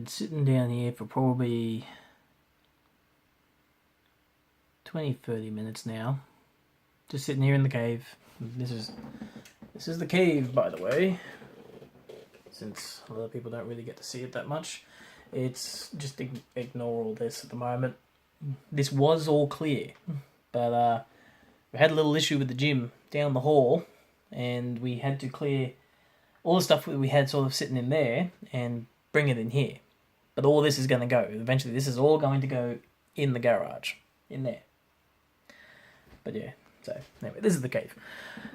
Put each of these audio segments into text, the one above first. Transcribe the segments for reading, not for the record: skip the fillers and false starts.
been sitting down here for probably 20-30 minutes now. Just sitting here in the cave. This is the cave, by the way. Since a lot of people don't really get to see it that much. It's just ignore all this at the moment. This was all clear, but we had a little issue with the gym down the hall, and we had to clear all the stuff that we had sort of sitting in there and bring it in here. But all this is going to go. Eventually, this is all going to go in the garage, in there. But yeah, so anyway, this is the cave.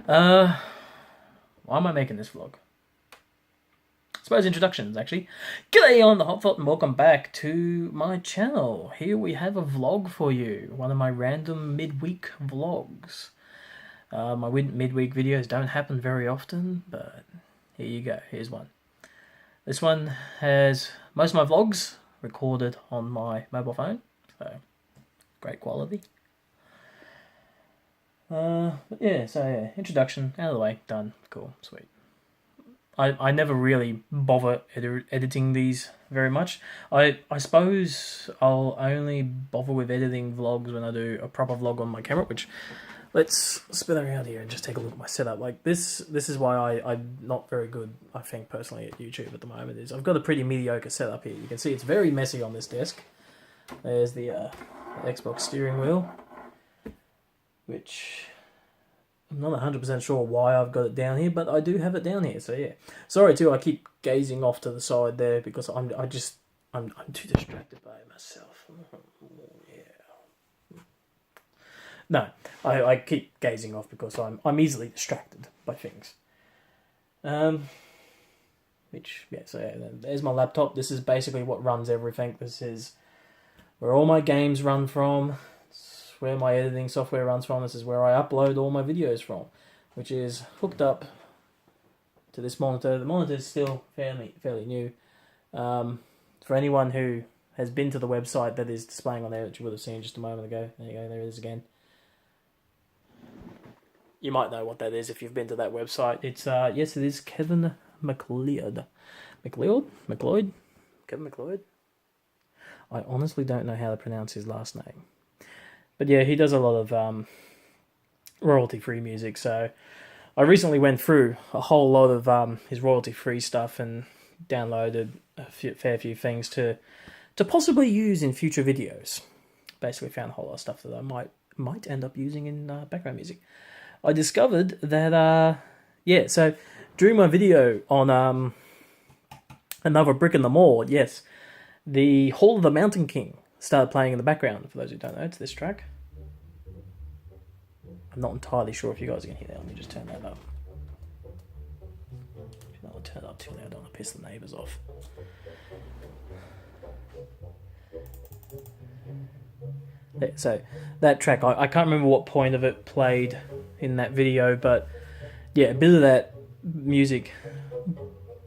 Why am I making this vlog? I suppose introductions, actually. G'day on the Hotfot and welcome back to my channel. Here we have a vlog for you. One of my random midweek vlogs. My midweek videos don't happen very often, but here you go. Here's one. This one has most of my vlogs recorded on my mobile phone, so great quality. But yeah, so yeah, introduction out of the way, done, cool, sweet. I never really bother editing these very much. I suppose I'll only bother with editing vlogs when I do a proper vlog on my camera, which, let's spin around here and just take a look at my setup. Like this is why I'm not very good, I think, personally at YouTube at the moment, is I've got a pretty mediocre setup here. You can see it's very messy on this desk. There's the Xbox steering wheel, which I'm not 100% sure why I've got it down here, but I do have it down here, so yeah. Sorry too, I keep gazing off to the side there because I'm too distracted by myself. Yeah. No, I keep gazing off because I'm easily distracted by things. Which, yeah, so yeah, there's my laptop. This is basically what runs everything. This is where all my games run from. Where my editing software runs from. This is where I upload all my videos from, which is hooked up to this monitor. The monitor is still fairly new. For anyone who has been to the website that is displaying on there, that you would have seen just a moment ago. There you go, there it is again. You might know what that is if you've been to that website. It's yes, it is Kevin MacLeod. MacLeod? Kevin MacLeod? I honestly don't know how to pronounce his last name. But yeah, he does a lot of royalty-free music, so I recently went through a whole lot of his royalty-free stuff and downloaded a fair few things to possibly use in future videos. Basically found a whole lot of stuff that I might end up using in background music. I discovered that, yeah, so during my video on Another Brick in the Mall, yes, the Hall of the Mountain King started playing in the background. For those who don't know, it's this track. I'm not entirely sure if you guys can hear that. Let me just turn that up. I don't turn it up too loud. I don't want to piss the neighbours off. Yeah, so that track, I can't remember what point of it played in that video, but yeah, a bit of that music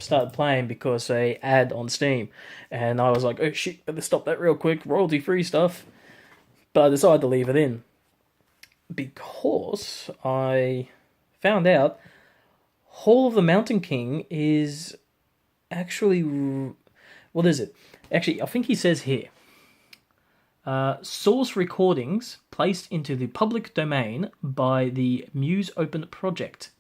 started playing because a ad on Steam, and I was like, oh shit, better stop that real quick, royalty free stuff. But I decided to leave it in because I found out Hall of the Mountain King is actually, what is it? Actually, I think he says here, source recordings placed into the public domain by the Muse Open project.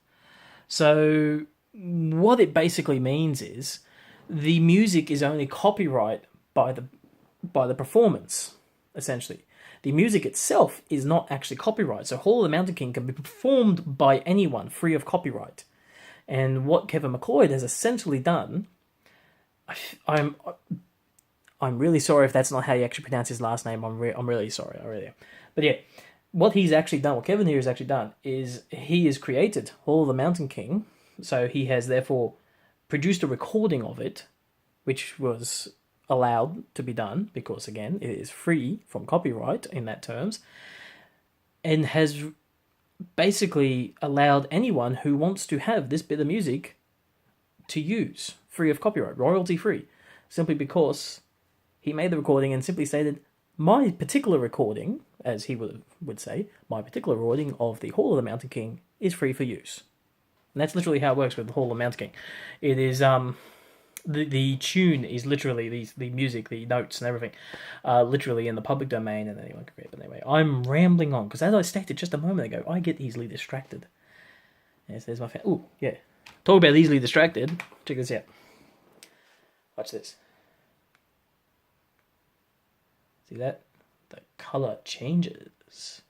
So what it basically means is the music is only copyright by the performance, essentially. The music itself is not actually copyright. So Hall of the Mountain King can be performed by anyone free of copyright. And what Kevin MacLeod has essentially done, I'm really sorry if that's not how you actually pronounce his last name. I'm really sorry, I really am. But yeah, what he's actually done, what Kevin here has actually done, is he has created Hall of the Mountain King. So he has therefore produced a recording of it, which was allowed to be done because, again, it is free from copyright in that terms, and has basically allowed anyone who wants to have this bit of music to use free of copyright, royalty free, simply because he made the recording and simply stated, my particular recording, as he would say, my particular recording of the Hall of the Mountain King is free for use. And that's literally how it works with the Hall of the Mountain King. It is, the tune is literally the music, the notes and everything, literally in the public domain, and anyone can read. But anyway, I'm rambling on because, as I stated just a moment ago, I get easily distracted. Yes, there's my fan. Oh yeah, talk about easily distracted. Check this out. Watch this. See that? The color changes.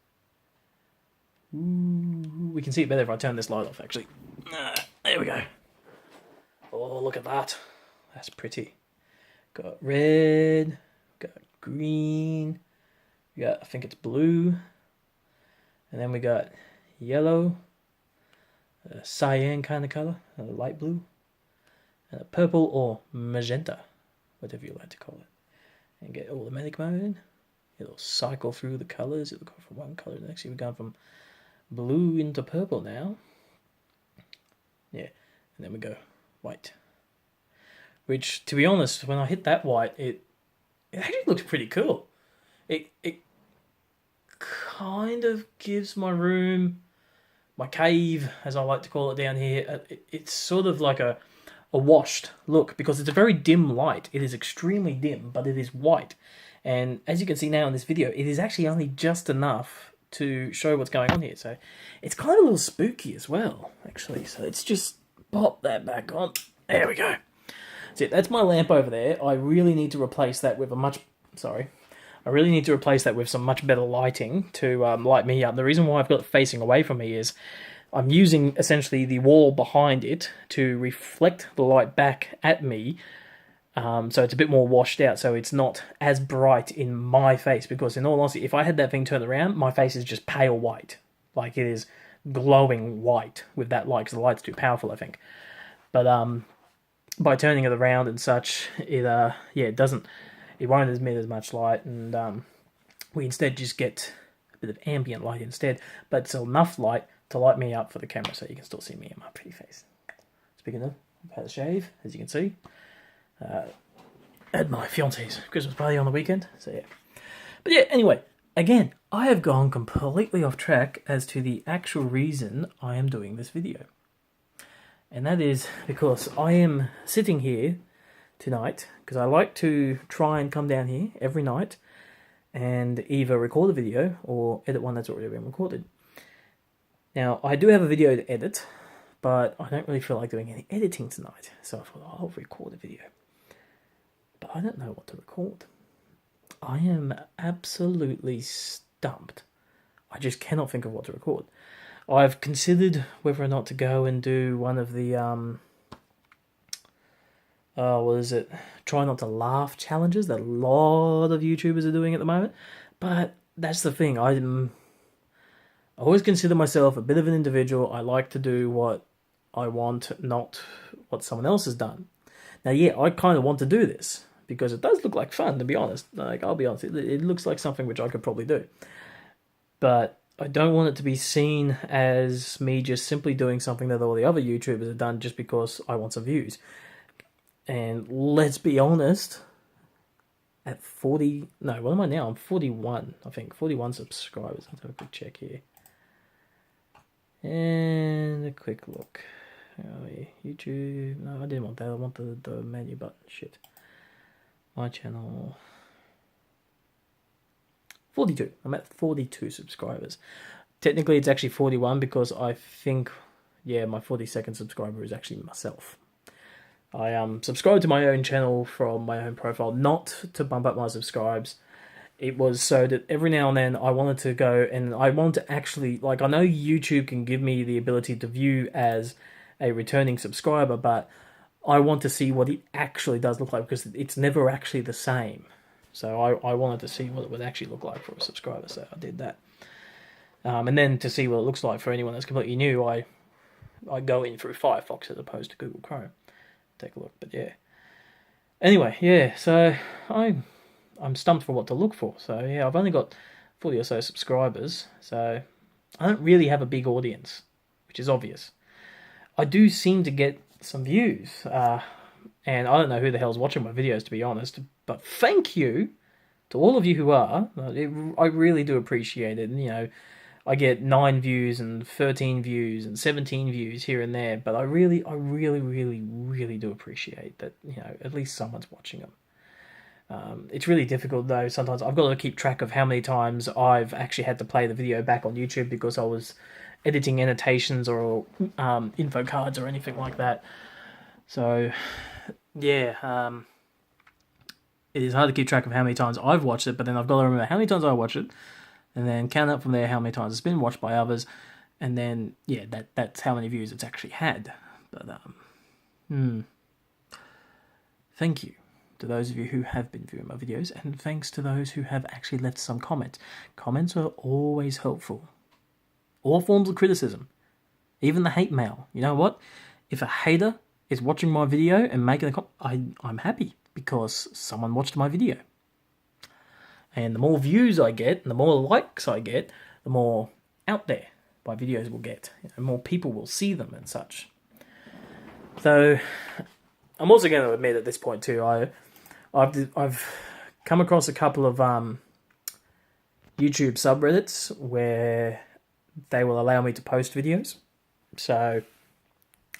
Ooh, we can see it better if I turn this light off. Actually, there we go. Oh, look at that. That's pretty. Got red, got green, we got, I think it's blue, and then we got yellow, a cyan kind of color, a light blue, and a purple or magenta, whatever you like to call it. And get automatic mode. It'll cycle through the colors. It'll go from one color to the next. We've gone from blue into purple now. Yeah, and then we go white. Which, to be honest, when I hit that white, it actually looks pretty cool. It kind of gives my room, my cave, as I like to call it down here, it's sort of like a washed look, because it's a very dim light. It is extremely dim, but it is white. And as you can see now in this video, it is actually only just enough to show what's going on here. So it's kind of a little spooky as well, actually. So let's just pop that back on. There we go. That's my lamp over there. I really need to replace that with I really need to replace that with some much better lighting to light me up. The reason why I've got it facing away from me is I'm using essentially the wall behind it to reflect the light back at me, so it's a bit more washed out, so it's not as bright in my face, because in all honesty, if I had that thing turned around, my face is just pale white. Like, it is glowing white with that light, because the light's too powerful, I think. But by turning it around and such, it won't emit as much light, and we instead just get a bit of ambient light instead, but it's enough light to light me up for the camera, so you can still see me in my pretty face. Speaking of, I've had a shave, as you can see. At my fiance's Christmas party on the weekend, so yeah. But yeah, anyway, again, I have gone completely off track as to the actual reason I am doing this video. And that is because I am sitting here tonight, because I like to try and come down here every night and either record a video or edit one that's already been recorded. Now, I do have a video to edit, but I don't really feel like doing any editing tonight, so I thought I'll record a video. But I don't know what to record. I am absolutely stumped. I just cannot think of what to record. I've considered whether or not to go and do one of the, try not to laugh challenges that a lot of YouTubers are doing at the moment. But that's the thing, I always consider myself a bit of an individual. I like to do what I want, not what someone else has done. Now, yeah, I kind of want to do this, because it does look like fun, to be honest. Like, I'll be honest, it looks like something which I could probably do. But I don't want it to be seen as me just simply doing something that all the other YouTubers have done just because I want some views. And let's be honest, at 40... No, what am I now? I'm 41, I think. 41 subscribers. Let's have a quick check here. And a quick look. Oh, yeah. YouTube... No, I didn't want that. I want the menu button. Shit. My channel... 42. I'm at 42 subscribers. Technically, it's actually 41 because I think, yeah, my 42nd subscriber is actually myself. I subscribed to my own channel from my own profile, not to bump up my subscribes. It was so that every now and then I wanted to go and I want to actually, like, I know YouTube can give me the ability to view as a returning subscriber, but I want to see what it actually does look like, because it's never actually the same. So I wanted to see what it would actually look like for a subscriber, so I did that. And then to see what it looks like for anyone that's completely new, I go in through Firefox as opposed to Google Chrome. Take a look, but yeah. Anyway, yeah, so I'm stumped for what to look for. So yeah, I've only got 40 or so subscribers, so I don't really have a big audience, which is obvious. I do seem to get some views, and I don't know who the hell's watching my videos, to be honest, but thank you to all of you who are. I really do appreciate it. And, you know, I get 9 views and 13 views and 17 views here and there, but I really, really do appreciate that, at least someone's watching them. It's really difficult though. Sometimes I've got to keep track of how many times I've actually had to play the video back on YouTube because I was editing annotations or info cards or anything like that. So, yeah, it is hard to keep track of how many times I've watched it, but then I've got to remember how many times I watched it, and then count up from there how many times it's been watched by others, and then, yeah, that's how many views it's actually had. But, thank you to those of you who have been viewing my videos, and thanks to those who have actually left some comments. Comments are always helpful. All forms of criticism, even the hate mail. You know what? If a hater is watching my video and making a comment, I'm happy because someone watched my video. And the more views I get, and the more likes I get, the more out there my videos will get, and more people will see them and such. So, I'm also going to admit at this point too, I've come across a couple of YouTube subreddits where they will allow me to post videos. So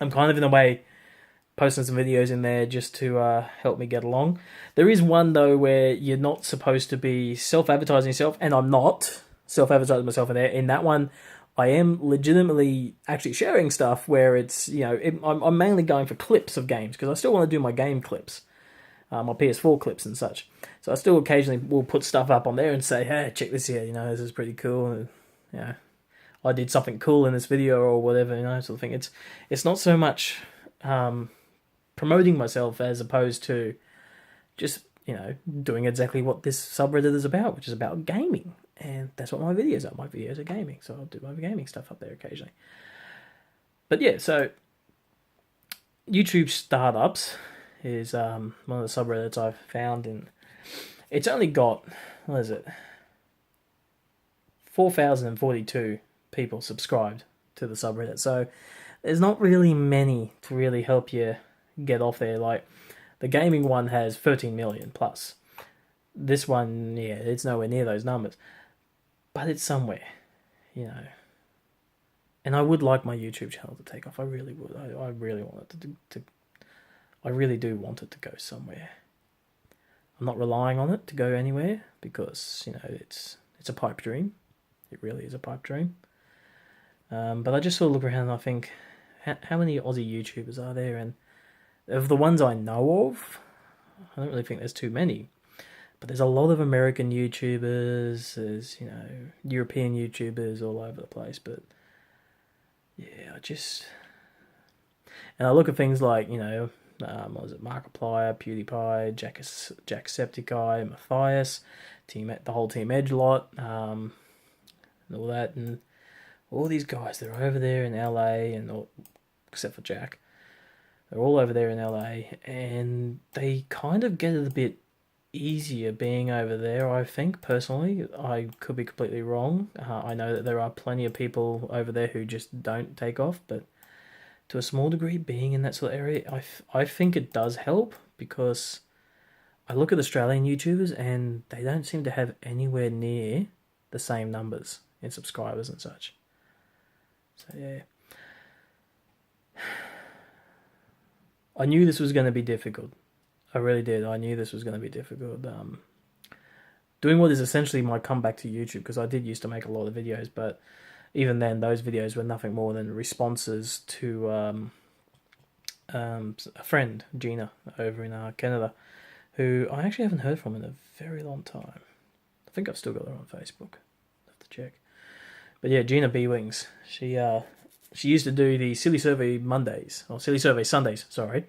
I'm kind of in a way posting some videos in there just to help me get along. There is one though where you're not supposed to be self-advertising yourself, and I'm not self-advertising myself in there. In that one, I am legitimately actually sharing stuff where it's, I'm mainly going for clips of games because I still want to do my game clips. My PS4 clips and such. So I still occasionally will put stuff up on there and say, hey, check this here, this is pretty cool. And, I did something cool in this video or whatever, sort of thing. It's not so much promoting myself as opposed to just, doing exactly what this subreddit is about, which is about gaming. And that's what my videos are. My videos are gaming, so I'll do my gaming stuff up there occasionally. But yeah, so YouTube startups is one of the subreddits I've found, and it's only got, 4,042 people subscribed to the subreddit, so there's not really many to really help you get off there. Like, the gaming one has 13 million plus. This one, yeah, it's nowhere near those numbers, but it's somewhere, And I would like my YouTube channel to take off. I really would. I really want it to I really do want it to go somewhere. I'm not relying on it to go anywhere because, it's a pipe dream. It really is a pipe dream. But I just sort of look around and I think, how many Aussie YouTubers are there? And of the ones I know of, I don't really think there's too many. But there's a lot of American YouTubers, there's, European YouTubers all over the place. But, yeah, and I look at things like, Markiplier, PewDiePie, Jacksepticeye, Matthias, the whole Team Edge lot, and all that, and all these guys, they're over there in LA, except for Jack, they're all over there in LA, and they kind of get it a bit easier being over there, I think, personally. I could be completely wrong. I know that there are plenty of people over there who just don't take off, but to a small degree, being in that sort of area, I think it does help, because I look at Australian YouTubers and they don't seem to have anywhere near the same numbers in subscribers and such. So yeah, I knew this was going to be difficult. I really did. I knew this was going to be difficult. Doing what is essentially my comeback to YouTube, because I did used to make a lot of videos, but even then, those videos were nothing more than responses to a friend, Gina, over in Canada, who I actually haven't heard from in a very long time. I think I've still got her on Facebook. I'll have to check. But yeah, Gina B Wings. She used to do the Silly Survey Mondays, or Silly Survey Sundays, sorry.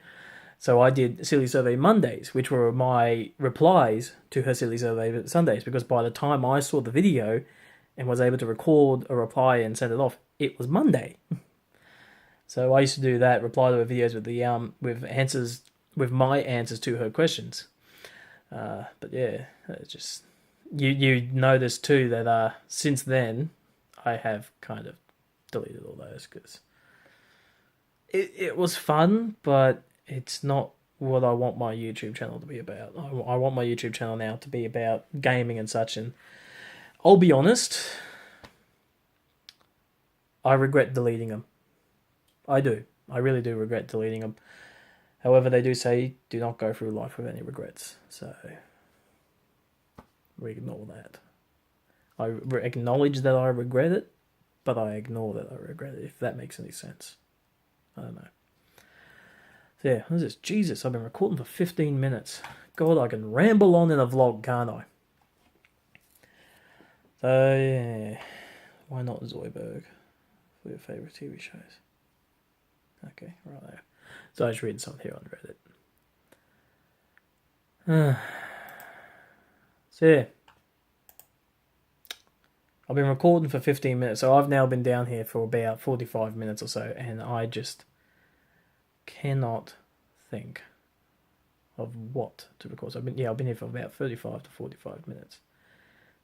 So I did Silly Survey Mondays, which were my replies to her Silly Survey Sundays, because by the time I saw the video and was able to record a reply and send it off, it was Monday. So I used to do that, reply to her videos with my answers to her questions. But yeah, it's just you notice too that since then I have kind of deleted all those, because it was fun, but it's not what I want my YouTube channel to be about. I want my YouTube channel now to be about gaming and such, and I'll be honest, I regret deleting them. I do. I really do regret deleting them. However, they do say do not go through life with any regrets. So we ignore that. I acknowledge that I regret it, but I ignore that I regret it, if that makes any sense. I don't know. So yeah, what is this? Jesus, I've been recording for 15 minutes. God, I can ramble on in a vlog, can't I? So yeah, why not Zoidberg for your favourite TV shows? Okay, right there. So I was reading something here on Reddit. So yeah, I've been recording for 15 minutes, so I've now been down here for about 45 minutes or so, and I just cannot think of what to record. So I've been here for about 35 to 45 minutes.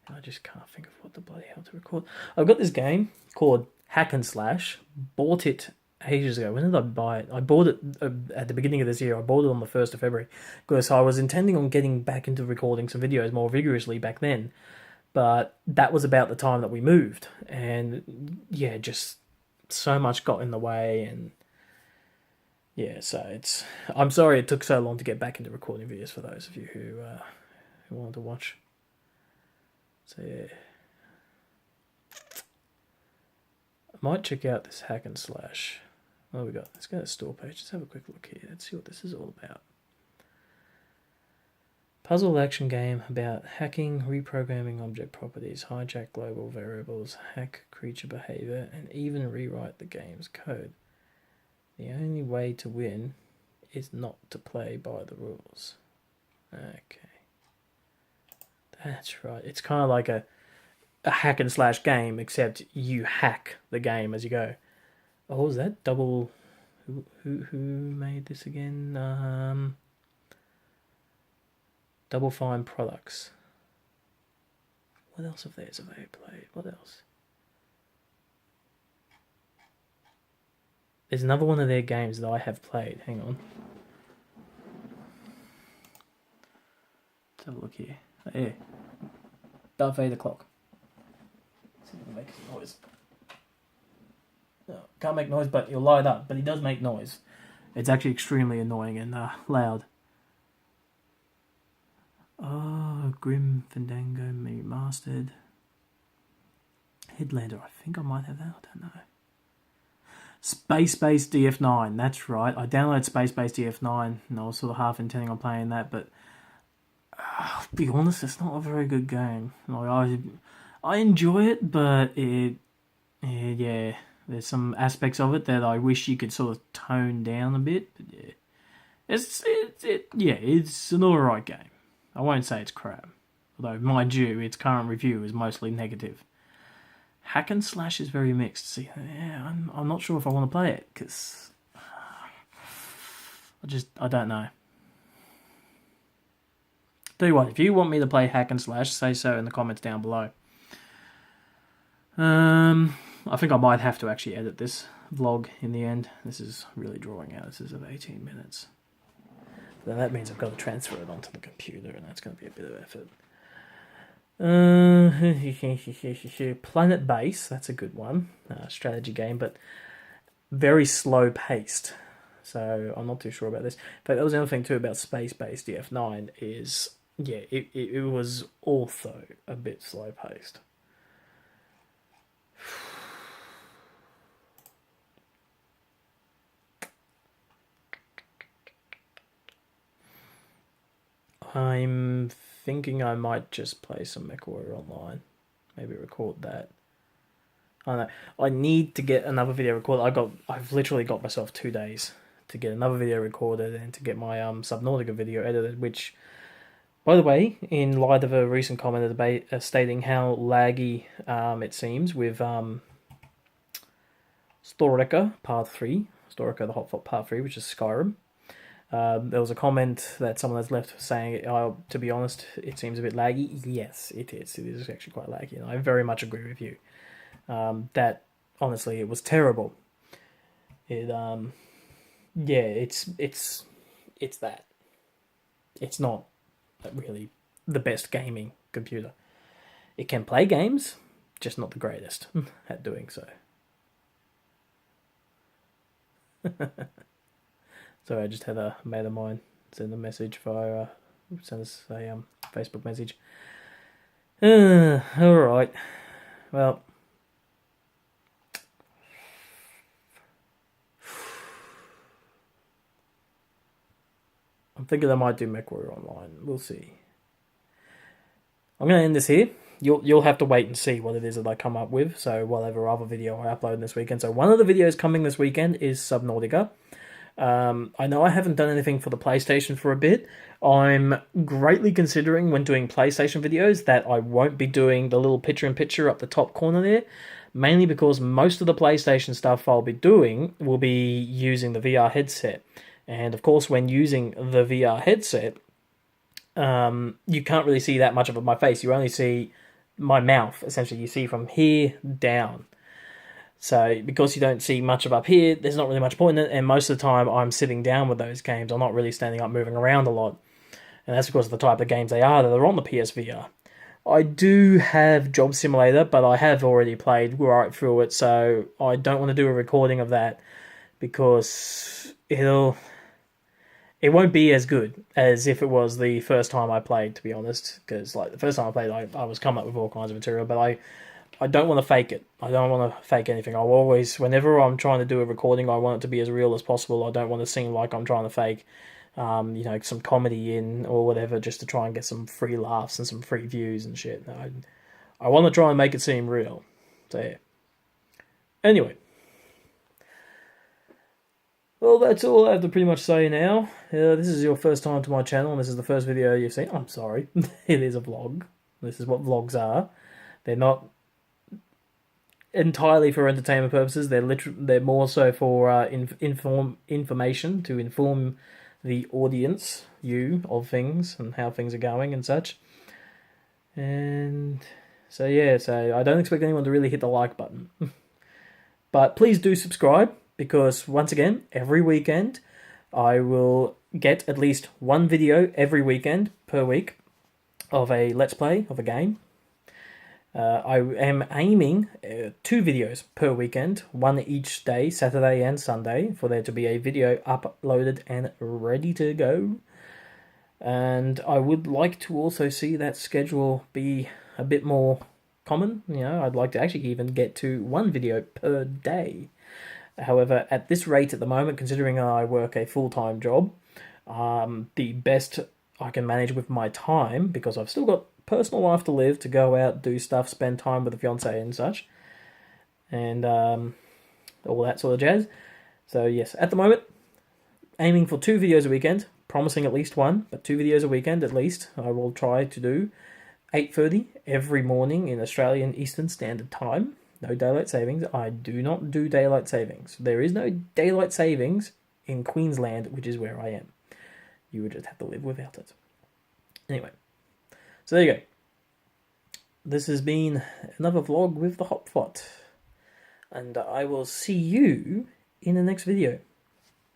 And I just can't think of what the bloody hell to record. I've got this game called Hack and Slash. Bought it ages ago. When did I buy it? I bought it at the beginning of this year. I bought it on the 1st of February because I was intending on getting back into recording some videos more vigorously back then. But that was about the time that we moved. And yeah, just so much got in the way. And yeah, so I'm sorry it took so long to get back into recording videos for those of you who wanted to watch. So yeah. I might check out this Hack and Slash. What have we got? Let's go to the store page. Let's have a quick look here. Let's see what this is all about. Puzzle action game about hacking, reprogramming object properties, hijack global variables, hack creature behavior, and even rewrite the game's code. The only way to win is not to play by the rules. Okay. That's right. It's kind of like a hack and slash game, except you hack the game as you go. Oh, was that double? Who made this again? Double Fine Products. What else have they played? What else? There's another one of their games that I have played. Hang on. Let's have a look here. Yeah. Darth Vader clock. Let's see if it makes noise. No, can't make noise, but he'll light up. But he does make noise. It's actually extremely annoying and loud. Oh, Grim Fandango Remastered. Headlander, I think I might have that, I don't know. Space Base DF9, that's right. I downloaded Space Base DF9 and I was sort of half intending on playing that, but I'll be honest, it's not a very good game. Like, I enjoy it, but yeah, there's some aspects of it that I wish you could sort of tone down a bit. But yeah, it's an alright game. I won't say it's crap, although mind you, its current review is mostly negative. Hack and Slash is very mixed. See, yeah, I'm not sure if I want to play it because I don't know. Tell you what, if you want me to play Hack and Slash, say so in the comments down below. I think I might have to actually edit this vlog in the end. This is really drawing out. This is of 18 minutes. Then that means I've got to transfer it onto the computer, and that's going to be a bit of effort. Planet Base, that's a good one. Strategy game, but very slow paced. So I'm not too sure about this. But that was another thing too about Space Base DF9 is, yeah, it was also a bit slow paced. I'm thinking I might just play some MechWarrior Online. Maybe record that. I don't know. I need to get another video recorded. I've literally got myself 2 days to get another video recorded and to get my Subnautica video edited, which, by the way, in light of a recent comment stating how laggy it seems with Storica Part 3, Storica the Hotfot Part 3, which is Skyrim. There was a comment that someone has left saying, to be honest, it seems a bit laggy. Yes, it is. It is actually quite laggy, and I very much agree with you. That, honestly, it was terrible. It's that. It's not really the best gaming computer. It can play games, just not the greatest at doing so. Sorry, I just had a mate of mine send a message via send us a Facebook message. All right. Well, I'm thinking I might do MechWarrior Online. We'll see. I'm going to end this here. You'll have to wait and see what it is that I come up with. So whatever other video I upload this weekend. So one of the videos coming this weekend is Subnautica. I know I haven't done anything for the PlayStation for a bit. I'm greatly considering when doing PlayStation videos that I won't be doing the little picture-in-picture up the top corner there, mainly because most of the PlayStation stuff I'll be doing will be using the VR headset. And of course, when using the VR headset, you can't really see that much of my face. You only see my mouth, essentially. You see from here down. So because you don't see much of up here, there's not really much point in it, and most of the time I'm sitting down with those games. I'm not really standing up, moving around a lot. And that's because of the type of games they are that are on the PSVR. I do have Job Simulator, but I have already played right through it, so I don't want to do a recording of that because it won't be as good as if it was the first time I played, to be honest. Because like the first time I played, I was coming up with all kinds of material, but I don't want to fake it. I don't want to fake anything. I always, whenever I'm trying to do a recording, I want it to be as real as possible. I don't want to seem like I'm trying to fake, some comedy in or whatever, just to try and get some free laughs and some free views and shit. I want to try and make it seem real. So yeah. Anyway. Well, that's all I have to pretty much say now. This is your first time to my channel, and this is the first video you've seen. I'm sorry. It is a vlog. This is what vlogs are. They're not entirely for entertainment purposes. They're more so for information, to inform the audience, of things and how things are going and such. And so yeah, so I don't expect anyone to really hit the like button. But please do subscribe, because once again, every weekend I will get at least one video every weekend per week of a Let's Play of a game. I am aiming 2 videos per weekend, one each day, Saturday and Sunday, for there to be a video uploaded and ready to go. And I would like to also see that schedule be a bit more common. I'd like to actually even get to 1 video per day. However, at this rate at the moment, considering I work a full-time job, the best I can manage with my time, because I've still got personal life to live, to go out, do stuff, spend time with the fiance and such, and all that sort of jazz. So yes, at the moment, aiming for 2 videos a weekend, promising at least 1, but 2 videos a weekend at least. I will try to do 8:30 every morning in Australian Eastern Standard Time. No daylight savings. I do not do daylight savings. There is no daylight savings in Queensland, which is where I am. You would just have to live without it. Anyway. So there you go. This has been another vlog with the Hopflot. And I will see you in the next video.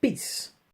Peace.